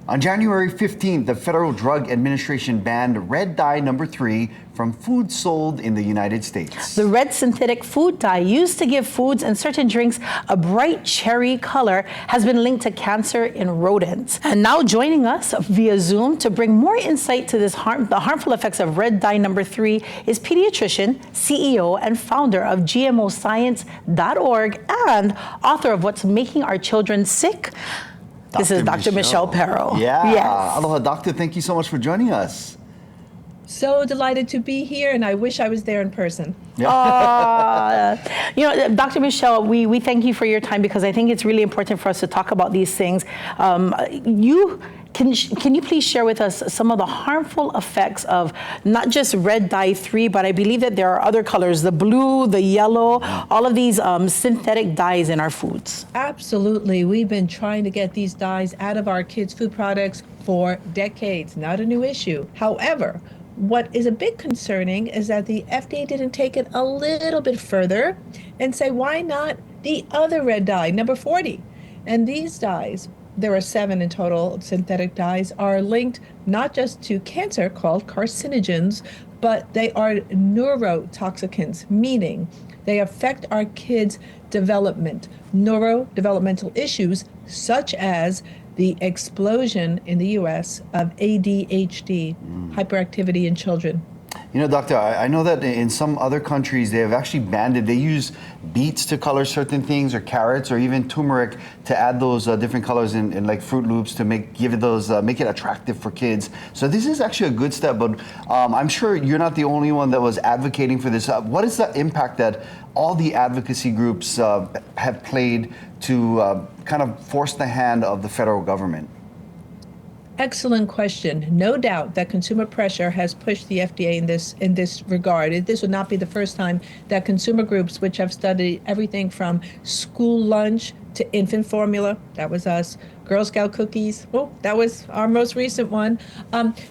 On January 15th, the Federal Drug Administration banned red dye number 3 from food sold in the United States. The red synthetic food dye used to give foods and certain drinks a bright cherry color has been linked to cancer in rodents. And now joining us via Zoom to bring more insight to the harmful effects of red dye number 3 is pediatrician, CEO, and founder of GMOscience.org and author of What's Making Our Children Sick. This is Dr. Michelle Perro. Yeah. Yes. Aloha, doctor. Thank you so much for joining us. So delighted to be here, and I wish I was there in person. Dr. Michelle, we thank you for your time because I think it's really important for us to talk about these things. Can you please share with us some of the harmful effects of not just red dye 3, but I believe that there are other colors, the blue, the yellow, all of these synthetic dyes in our foods? Absolutely. We've been trying to get these dyes out of our kids' food products for decades. Not a new issue. However, what is a bit concerning is that the FDA didn't take it a little bit further and say, why not the other red dye, number 40? And these dyes, there are 7 in total, synthetic dyes, are linked not just to cancer called carcinogens, but they are neurotoxicants, meaning they affect our kids' development, neurodevelopmental issues such as the explosion in the U.S. of ADHD, hyperactivity in children. You know, doctor, I know that in some other countries they have actually banned it. They use beets to color certain things, or carrots, or even turmeric to add those different colors in like Fruit Loops to make it attractive for kids. So this is actually a good step. But I'm sure you're not the only one that was advocating for this. What is the impact that all the advocacy groups have played to kind of force the hand of the federal government? Excellent question. No doubt that consumer pressure has pushed the FDA in this regard. This would not be the first time that consumer groups, which have studied everything from school lunch to infant formula, that was us, Girl Scout cookies, that was our most recent one.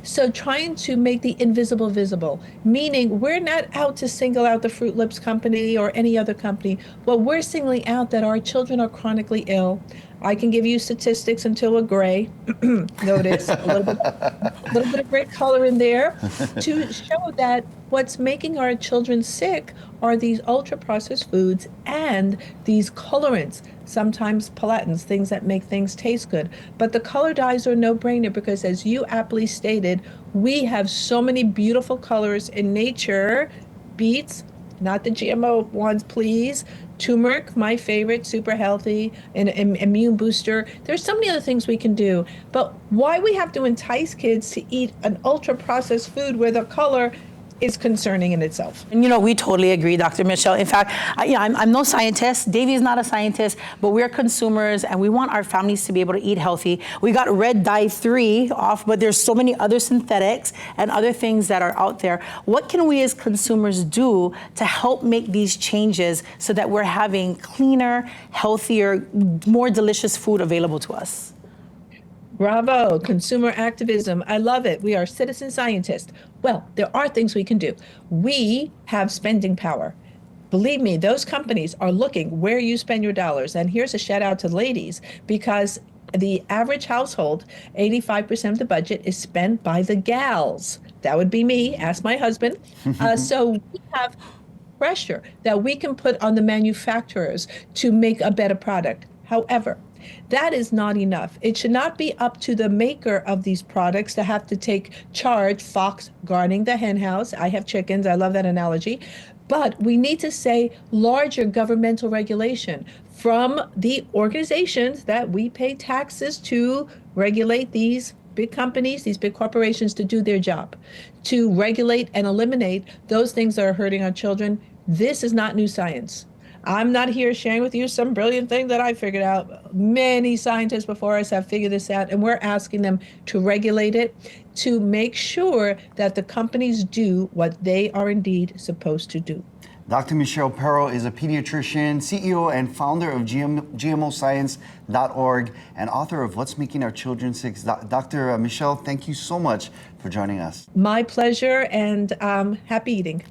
So trying to make the invisible visible, meaning we're not out to single out the Fruit Loops company or any other company. Well, we're singling out that our children are chronically ill. I can give you statistics until we're gray. Notice a little bit of gray color in there to show that what's making our children sick are these ultra-processed foods and these colorants, sometimes palatants, things that make things taste good. But the color dyes are a no-brainer because, as you aptly stated, we have so many beautiful colors in nature. Beets, not the GMO ones, please. Turmeric, my favorite, super healthy, an immune booster. There's so many other things we can do. But why we have to entice kids to eat an ultra-processed food where the color is concerning in itself. And we totally agree, Dr. Michelle. In fact, I'm no scientist. Davey is not a scientist, but we're consumers and we want our families to be able to eat healthy. We got red dye 3 off, but there's so many other synthetics and other things that are out there. What can we as consumers do to help make these changes so that we're having cleaner, healthier, more delicious food available to us? Bravo, consumer activism. I love it. We are citizen scientists. Well, there are things we can do. We have spending power. Believe me, those companies are looking where you spend your dollars. And here's a shout out to ladies, because the average household, 85% of the budget is spent by the gals. That would be me, ask my husband. So we have pressure that we can put on the manufacturers to make a better product. However, that is not enough. It should not be up to the maker of these products to have to take charge, fox guarding the hen house. I have chickens. I love that analogy. But we need to say larger governmental regulation from the organizations that we pay taxes to regulate these big companies, these big corporations, to do their job, to regulate and eliminate those things that are hurting our children. This is not new science. I'm not here sharing with you some brilliant thing that I figured out. Many scientists before us have figured this out, and we're asking them to regulate it, to make sure that the companies do what they are indeed supposed to do. Dr. Michelle Perro is a pediatrician, CEO and founder of GMOscience.org, and author of What's Making Our Children Sick. Dr. Michelle, thank you so much for joining us. My pleasure, and happy eating.